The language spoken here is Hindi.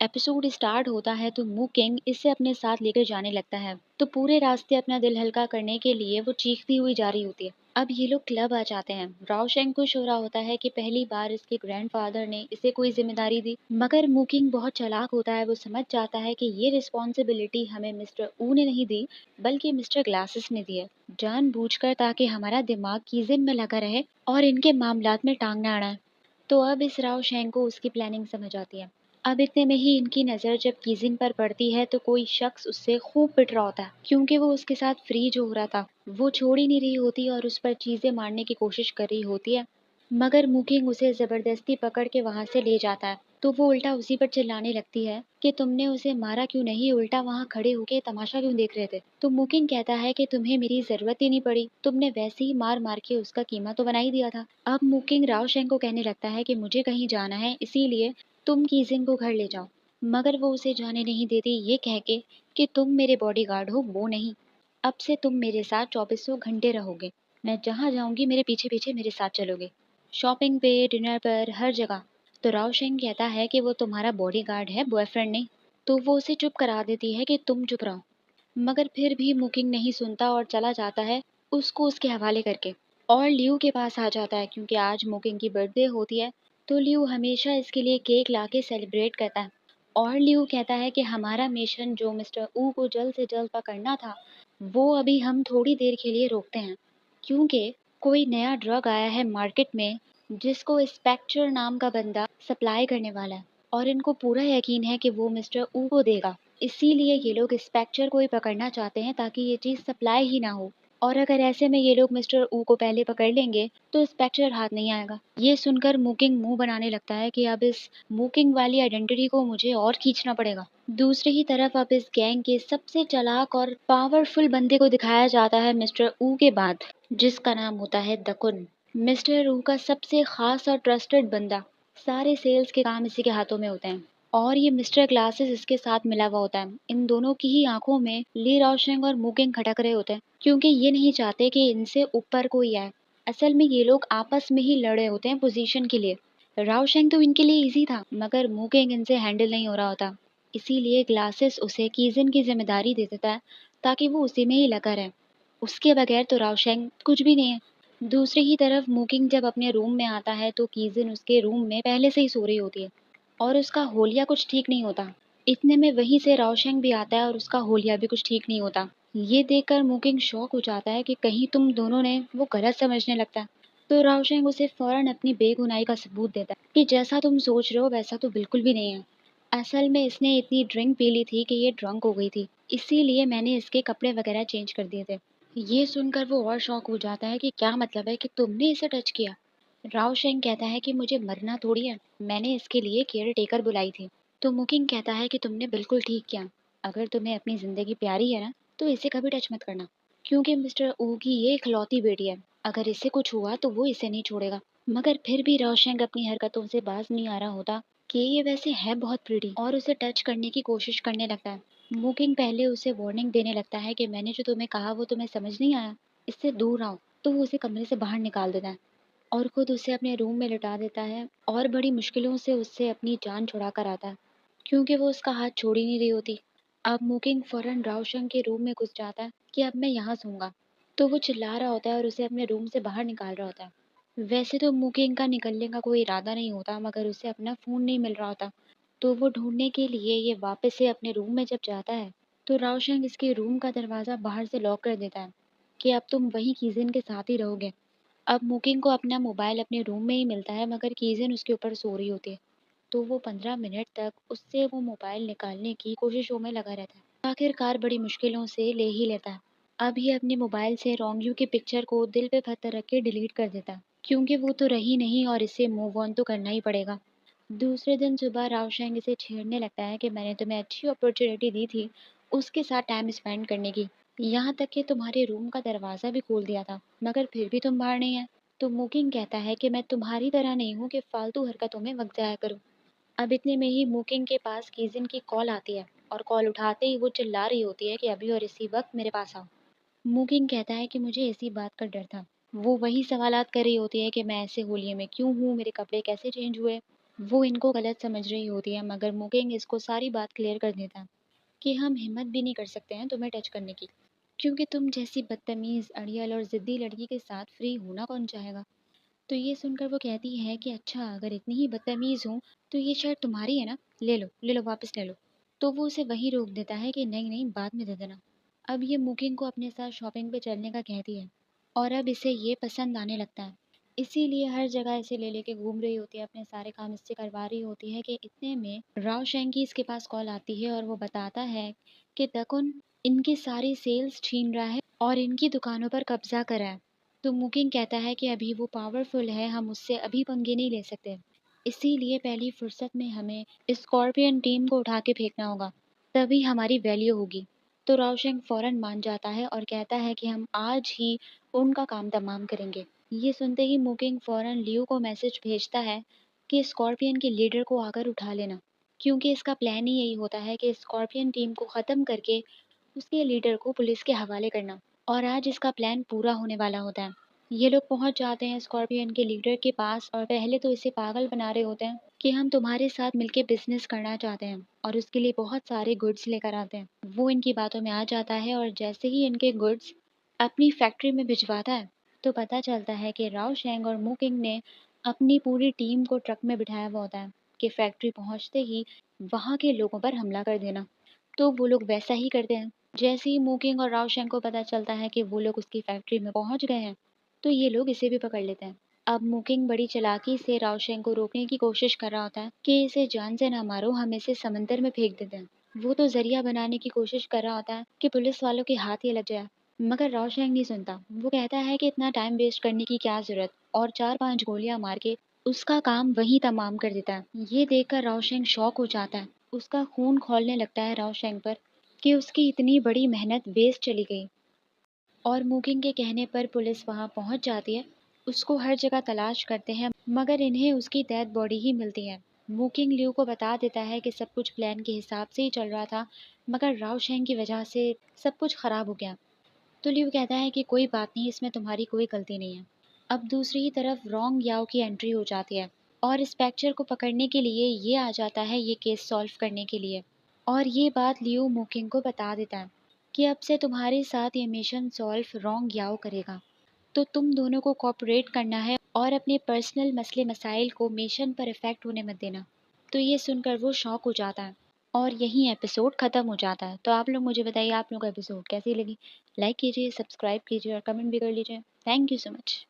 एपिसोड स्टार्ट होता है तो मू किंग इसे अपने साथ लेकर जाने लगता है। तो पूरे रास्ते अपना दिल हल्का करने के लिए वो चीखती हुई जा रही होती है। अब ये लोग क्लब आ जाते हैं। रावशेंग खुश हो रहा होता है कि पहली बार इसके ग्रैंडफादर ने इसे कोई जिम्मेदारी दी, मगर मू किंग बहुत चालाक होता है। वो समझ जाता है कि ये रिस्पॉन्सिबिलिटी हमें मिस्टर ऊ ने नहीं दी, बल्कि मिस्टर ग्लासेस ने दी है, जानबूझकर, ताकि हमारा दिमाग कीजिन में लगा रहे और इनके मामलात में टांग ना अड़ाए। तो अब इस रावशेंग को उसकी प्लानिंग समझ आती है। अब इतने में ही इनकी नज़र जब कीजिन पर पड़ती है तो कोई शख्स उससे खूब पिट रहा होता है, क्योंकि वो उसके साथ फ्रीज हो रहा था। वो छोड़ ही नहीं रही होती और उस पर चीज़ें मारने की कोशिश कर रही होती है, मगर मुकिंग उसे ज़बरदस्ती पकड़ के वहाँ से ले जाता है। तो वो उल्टा उसी पर चिल्लाने लगती है कि तुमने उसे मारा क्यों नहीं, उल्टा वहाँ खड़े होके तमाशा क्यों देख रहे थे। तो मुकिंग कहता है कि तुम्हें मेरी ज़रूरत ही नहीं पड़ी, तुमने वैसे ही मार मार के उसका कीमा तो बना ही दिया था। अब मुकिंग रावशेंग को कहने लगता है कि मुझे कहीं जाना है, इसीलिए तुम कीजिन को घर ले जाओ, मगर वो उसे जाने नहीं देती, ये कह के कि तुम मेरे बॉडीगार्ड हो, वो नहीं। अब से तुम मेरे साथ चौबीसों घंटे रहोगे। मैं जहाँ जाऊंगी मेरे पीछे पीछे मेरे साथ चलोगे, शॉपिंग पे, डिनर पर, हर जगह। तो रावशेंग कहता है कि वो तुम्हारा बॉडीगार्ड है, बॉयफ्रेंड नहीं। तो वो उसे चुप करा देती है कि तुम चुप रहो, मगर फिर भी मुकिंग नहीं सुनता और चला जाता है उसको उसके हवाले करके, और लियू के पास आ जाता है क्योंकि आज मुकिंग की बर्थडे होती है। तो लियू हमेशा इसके लिए केक लाके सेलिब्रेट करता है, और लियू कहता है कि हमारा मिशन जो मिस्टर ऊ को जल्द से जल्द पकड़ना था, वो अभी हम थोड़ी देर के लिए रोकते हैं, क्योंकि कोई नया ड्रग आया है मार्केट में जिसको स्पेक्टर नाम का बंदा सप्लाई करने वाला है, और इनको पूरा यकीन है कि वो मिस्टर ऊ को देगा। इसीलिए ये लोग स्पेक्टर को ही पकड़ना चाहते हैं ताकि ये चीज़ सप्लाई ही ना हो। और अगर ऐसे में ये लोग मिस्टर ऊ को पहले पकड़ लेंगे तो स्पेक्टर हाथ नहीं आएगा। ये सुनकर मुकिंग मुंह बनाने लगता है कि अब इस मुकिंग वाली आइडेंटिटी को मुझे और खींचना पड़ेगा। दूसरी ही तरफ अब इस गैंग के सबसे चालाक और पावरफुल बंदे को दिखाया जाता है मिस्टर ऊ के बाद, जिसका नाम होता है दकुन। मिस्टर ऊ का सबसे खास और ट्रस्टेड बंदा। सारे सेल्स के काम इसी के हाथों में होते हैं, और ये मिस्टर ग्लासेस इसके साथ मिला हुआ होता है। इन दोनों की ही आंखों में ली रावशेंग और मुकिंग खटक रहे होते हैं, क्योंकि ये नहीं चाहते कि इनसे ऊपर कोई आए। असल में ये लोग आपस में ही लड़े होते हैं पोजीशन के लिए। रावशेंग तो इनके लिए इजी था, मगर मुकिंग इनसे हैंडल नहीं हो रहा होता। इसीलिए ग्लासेस उसे कीजिन की जिम्मेदारी दे देता है ताकि वो उसी में ही लगा रहे। उसके बगैर तो रावशेंग कुछ भी नहीं है। दूसरी ही तरफ मुकिंग जब अपने रूम में आता है तो कीजिन उसके रूम में पहले से ही सो रही होती है, और उसका होलिया कुछ ठीक नहीं होता। इतने में वहीं से रावशेंग भी आता है और उसका होलिया भी कुछ ठीक नहीं होता। ये देखकर मुकिंग शॉक हो जाता है कि कहीं तुम दोनों ने वो गलत समझने लगता है। तो रावशेंग उसे फौरन अपनी बेगुनाही का सबूत देता है कि जैसा तुम सोच रहे हो वैसा तो बिल्कुल भी नहीं है। असल में इसने इतनी ड्रिंक पी ली थी कि ये ड्रंक हो गई थी, इसीलिए मैंने इसके कपड़े वगैरह चेंज कर दिए थे। ये सुनकर वो और शॉक हो जाता है कि क्या मतलब है कि तुमने इसे टच किया। रावशेंग कहता है कि मुझे मरना थोड़ी है, मैंने इसके लिए केयर टेकर बुलाई थी। तो मुकिंग कहता है कि तुमने बिल्कुल ठीक किया। अगर तुम्हें अपनी जिंदगी प्यारी है ना, तो इसे कभी टच मत करना, क्योंकि मिस्टर ऊ की ये इकलौती बेटी है। अगर इसे कुछ हुआ तो वो इसे नहीं छोड़ेगा। मगर फिर भी रावशेंग अपनी हरकतों से बाज नहीं आ रहा होता कि ये वैसे है बहुत प्रिटी, और उसे टच करने की कोशिश करने लगता है। मुकिंग पहले उसे वार्निंग देने लगता है कि मैंने जो तुम्हें कहा वो तुम्हें समझ नहीं आया, इससे दूर आओ। तो वो उसे कमरे से बाहर निकाल देता है और खुद उसे अपने रूम में लिटा देता है, और बड़ी मुश्किलों से उससे अपनी जान छुड़ा कर आता है, क्योंकि वो उसका हाथ छोड़ ही नहीं रही होती। अब मुकिंग फौरन रावशंग के रूम में घुस जाता है कि अब मैं यहाँ सोऊंगा। तो वो चिल्ला रहा होता है और उसे अपने रूम से बाहर निकाल रहा होता है। वैसे तो मुकिंग का निकलने का कोई इरादा नहीं होता, मगर उसे अपना फ़ोन नहीं मिल रहा होता। तो वो ढूंढने के लिए ये वापस से अपने रूम में जब जाता है तो रावशंग इसके रूम का दरवाज़ा बाहर से लॉक कर देता है कि अब तुम वही कीजिन के साथ ही रहोगे। अब मुकिंग को अपना मोबाइल अपने रूम में ही मिलता है, मगर कीजिन उसके ऊपर सो रही होती है। तो वो 15 मिनट तक उससे वो मोबाइल निकालने की कोशिशों में लगा रहता है। आखिरकार बड़ी मुश्किलों से ले ही लेता है। अब ये अपने मोबाइल से रोंगयू की पिक्चर को दिल पे पत्थर रख के डिलीट कर देता है, क्योंकि वो तो रही नहीं और इसे मूव ऑन तो करना ही पड़ेगा। दूसरे दिन सुबह रावशेंग इसे छेड़ने लगता है कि मैंने तुम्हें अच्छी अपॉर्चुनिटी दी थी उसके साथ टाइम स्पेंड करने की, यहाँ तक कि तुम्हारे रूम का दरवाज़ा भी खोल दिया था, मगर फिर भी तुम बाहर नहीं आए। तो मुकिंग कहता है कि मैं तुम्हारी तरह नहीं हूँ कि फालतू हरकतों में वक्त जाया करूँ। अब इतने में ही मुकिंग के पास कीजिन की कॉल आती है, और कॉल उठाते ही वो चिल्ला रही होती है कि अभी और इसी वक्त मेरे पास आओ। मुकिंग कहता है कि मुझे इसी बात का डर था। वो वही सवालात कर रही होती है कि मैं ऐसे होलिये में क्यों हूँ, मेरे कपड़े कैसे चेंज हुए, वो इनको गलत समझ रही होती है, मगर मुकिंग इसको सारी बात क्लियर कर देता है कि हम हिम्मत भी नहीं कर सकते हैं तुम्हें टच करने की, क्योंकि तुम जैसी बदतमीज, अड़ियल और जिद्दी लड़की के साथ फ्री होना कौन चाहेगा। तो ये सुनकर वो कहती है कि अच्छा, अगर इतनी ही बदतमीज हूँ तो ये शर्ट तुम्हारी है ना, ले लो वापस ले लो। तो वो उसे वहीं रोक देता है कि नहीं नहीं, बाद में दे देना। अब ये मुकिंग को अपने साथ शॉपिंग पे चलने का कहती है, और अब इसे ये पसंद आने लगता है। इसीलिए हर जगह इसे ले लेके घूम रही होती है, अपने सारे काम इससे करवा रही होती है कि इतने में राव शेंकी इसके पास कॉल आती है और वो बताता है कि दकुन इनकी सारी सेल्स छीन रहा है और इनकी दुकानों पर कब्जा करा है। तो मुकिंग कहता है कि अभी वो पावरफुल है, हम उससे अभी पंगे नहीं ले सकते, इसीलिए पहली फुर्सत में हमें स्कॉर्पियन टीम को उठा के फेंकना होगा, तभी हमारी वैल्यू होगी। तो रावशंक फौरन मान जाता है और कहता है कि हम आज ही उनका काम तमाम करेंगे। ये सुनते ही मुकिंग फौरन लियो को मैसेज भेजता है कि स्कॉर्पियन के लीडर को आकर उठा लेना, क्योंकि इसका प्लान ही यही होता है कि स्कॉर्पियन टीम को ख़त्म करके उसके लीडर को पुलिस के हवाले करना। और आज इसका प्लान पूरा होने वाला होता है। ये लोग पहुंच जाते हैं स्कॉर्पियन के लीडर के पास और पहले तो इसे पागल बना रहे होते हैं कि हम तुम्हारे साथ मिलके बिजनेस करना चाहते हैं और उसके लिए बहुत सारे गुड्स लेकर आते हैं। वो इनकी बातों में आ जाता है और जैसे ही इनके गुड्स अपनी फैक्ट्री में भिजवाता है तो पता चलता है कि राव शेंग और मुकिंग ने अपनी पूरी टीम को ट्रक में बिठाया हुआ होता है कि फैक्ट्री पहुंचते ही वहां के लोगों पर हमला कर देना। तो वो लोग वैसा ही करते हैं। जैसे ही मुकिंग और रावशंक को पता चलता है कि वो लोग उसकी फैक्ट्री में पहुंच गए हैं तो ये लोग इसे भी पकड़ लेते हैं। अब मुकिंग बड़ी चालाकी से रावशंक को रोकने की कोशिश कर रहा होता है कि इसे जान से ना मारो, हम इसे समंदर में फेंक देते हैं। वो तो जरिया बनाने की कोशिश कर रहा होता है कि पुलिस वालों के हाथ ये लग जाए, मगर रावशंक नहीं सुनता। वो कहता है कि इतना टाइम वेस्ट करने की क्या जरूरत, और 4-5 गोलियां मार के उसका काम वहीं तमाम कर देता है। ये देखकर रावशंक शॉक हो जाता है, उसका खून खौलने लगता है रावशंक पर कि उसकी इतनी बड़ी मेहनत वेस्ट चली गई। और मुकिंग के कहने पर पुलिस वहां पहुंच जाती है, उसको हर जगह तलाश करते हैं, मगर इन्हें उसकी डेड बॉडी ही मिलती है। मुकिंग लियू को बता देता है कि सब कुछ प्लान के हिसाब से ही चल रहा था, मगर रावशंक की वजह से सब कुछ खराब हो गया। तो लियू कहता है कि कोई बात नहीं, इसमें तुम्हारी कोई गलती नहीं है। अब दूसरी ही तरफ रोंग याओ की एंट्री हो जाती है और स्पेक्टर को पकड़ने के लिए ये आ जाता है, ये केस सॉल्व करने के लिए। और ये बात लियू मुकिंग को बता देता है कि अब से तुम्हारे साथ ये मिशन सॉल्व रोंग याओ करेगा, तो तुम दोनों को कोऑपरेट करना है और अपने पर्सनल मसले मसाइल को मिशन पर इफेक्ट होने मत देना। तो ये सुनकर वो शॉक हो जाता है और यही एपिसोड ख़त्म हो जाता है। तो आप लोग मुझे बताइए आप लोगों को एपिसोड कैसी लगी। लाइक कीजिए, सब्सक्राइब कीजिए और कमेंट भी कर लीजिए। Thank you so much.